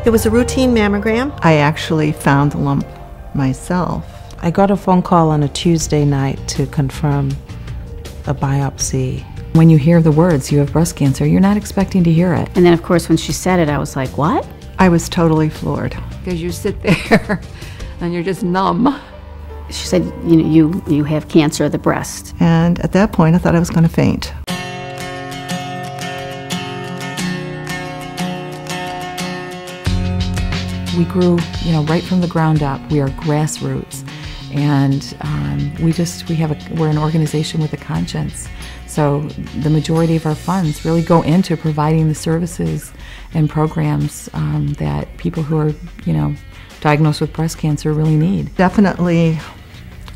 It was a routine mammogram. I actually found the lump myself. I got a phone call on a Tuesday night to confirm a biopsy. When you hear the words, you have breast cancer, you're not expecting to hear it. And then, of course, when she said it, I was like, what? I was totally floored. Because you sit there and you're just numb. She said, you have cancer of the breast. And at that point, I thought I was going to faint. We grew, right from the ground up. We are grassroots, and we're an organization with a conscience. So the majority of our funds really go into providing the services and programs that people who are, diagnosed with breast cancer really need. Definitely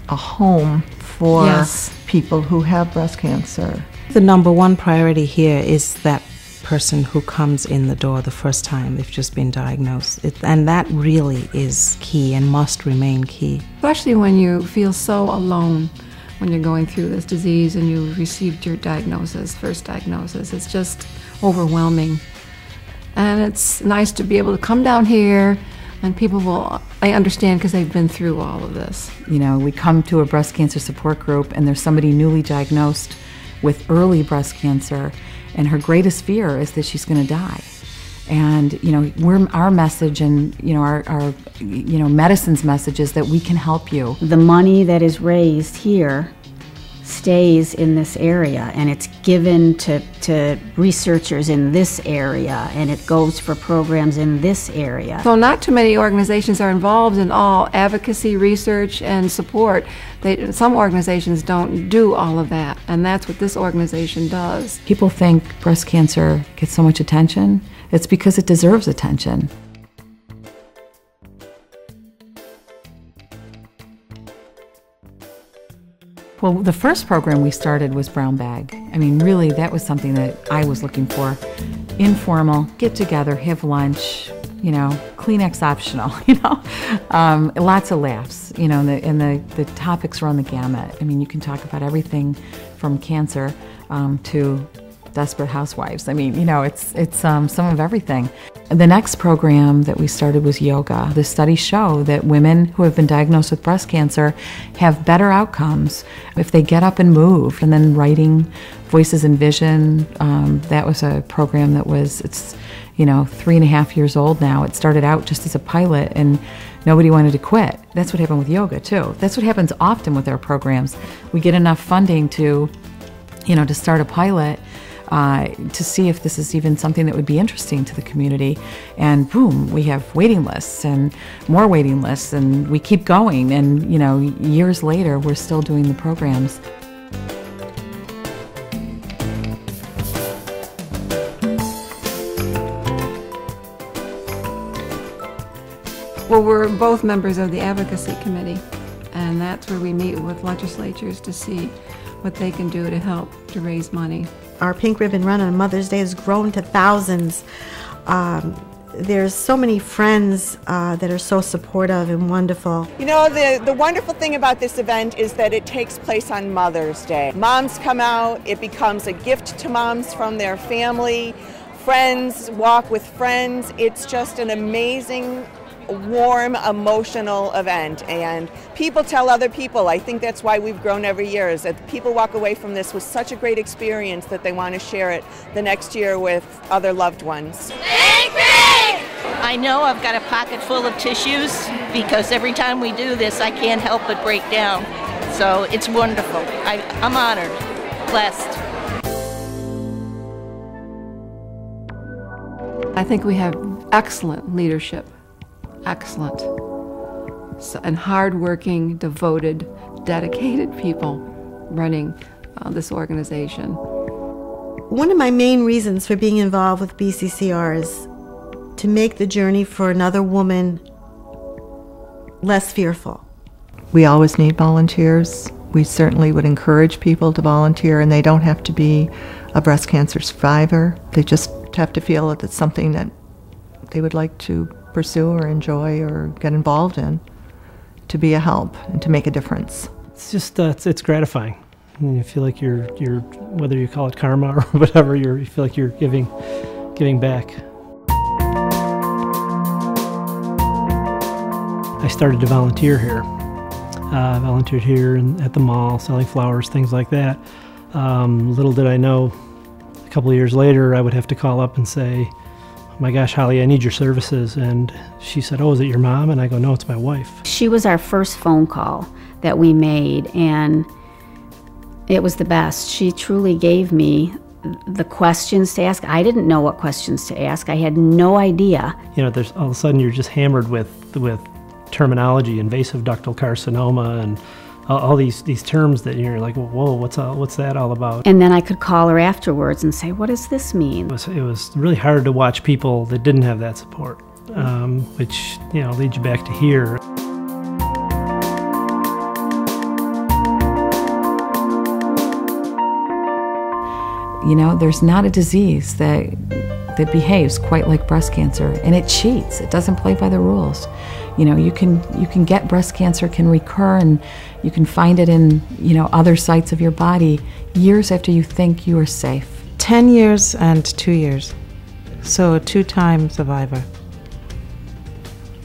a home for Yes. people who have breast cancer. The number one priority here is that person who comes in the door the first time they've just been diagnosed. And that really is key and must remain key. Especially when you feel so alone when you're going through this disease and you've received your first diagnosis. It's just overwhelming. And it's nice to be able to come down here and I understand because they've been through all of this. We come to a breast cancer support group and there's somebody newly diagnosed with early breast cancer, and her greatest fear is that she's going to die. And our message and our medicine's message is that we can help you. The money that is raised here stays in this area, and it's given to researchers in this area, and it goes for programs in this area. So not too many organizations are involved in all advocacy, research, and support. Some organizations don't do all of that, and that's what this organization does. People think breast cancer gets so much attention. It's because it deserves attention. Well, the first program we started was Brown Bag. Really, that was something that I was looking for. Informal, get together, have lunch, Kleenex optional, lots of laughs, and the topics run the gamut. You can talk about everything from cancer to Desperate Housewives. It's some of everything. The next program that we started was yoga. The studies show that women who have been diagnosed with breast cancer have better outcomes if they get up and move. And then writing Voices in Vision, that was a program it's 3.5 years old now. It started out just as a pilot and nobody wanted to quit. That's what happened with yoga too. That's what happens often with our programs. We get enough funding to start a pilot to see if this is even something that would be interesting to the community. And boom, we have waiting lists and more waiting lists, and we keep going. And, years later, we're still doing the programs. Well, we're both members of the Advocacy Committee, and that's where we meet with legislatures to see what they can do to help to raise money. Our Pink Ribbon Run on Mother's Day has grown to thousands. There's so many friends that are so supportive and wonderful. The wonderful thing about this event is that it takes place on Mother's Day. Moms come out, it becomes a gift to moms from their family. Friends walk with friends. It's just an amazing, warm, emotional event, and people tell other people. I think that's why we've grown every year, is that people walk away from this with such a great experience that they want to share it the next year with other loved ones. I know I've got a pocket full of tissues because every time we do this I can't help but break down. So it's wonderful. I'm honored, blessed. I think we have excellent leadership. Excellent. And hardworking, devoted, dedicated people running this organization. One of my main reasons for being involved with BCCR is to make the journey for another woman less fearful. We always need volunteers. We certainly would encourage people to volunteer, and they don't have to be a breast cancer survivor. They just have to feel that it's something that they would like to pursue or enjoy or get involved in, to be a help and to make a difference. It's just it's gratifying. You feel like you're whether you call it karma or whatever, you feel like you're giving back. I started to volunteer here. I volunteered here and at the mall, selling flowers, things like that. Little did I know, a couple of years later, I would have to call up and say, "Oh my gosh, Holly, I need your services." And she said, "Oh, is it your mom?" And I go, "No, it's my wife." She was our first phone call that we made, and it was the best. She truly gave me the questions to ask. I didn't know what questions to ask. I had no idea. You know, there's all of a sudden you're just hammered with terminology, invasive ductal carcinoma, and all these terms that you're like, whoa, what's that all about? And then I could call her afterwards and say, what does this mean? It was really hard to watch people that didn't have that support, which, you know, leads you back to here. You know, there's not a disease that behaves quite like breast cancer, and it cheats. It doesn't play by the rules. You know, you can get breast cancer, can recur, and you can find it in, you know, other sites of your body years after you think you are safe. 10 years and 2 years. So a 2-time survivor.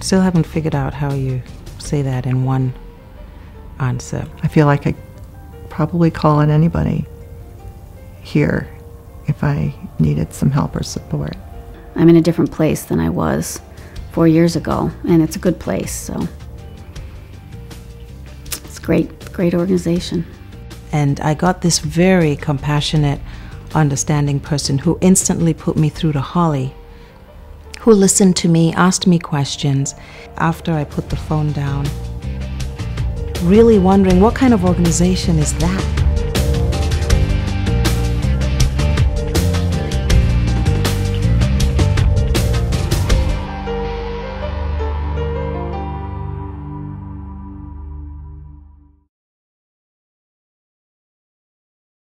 Still haven't figured out how you say that in one answer. I feel like I probably call on anybody here if I needed some help or support. I'm in a different place than I was 4 years ago, and it's a good place, so it's great organization. And I got this very compassionate, understanding person who instantly put me through to Holly, who listened to me, asked me questions after I put the phone down, really wondering what kind of organization is that?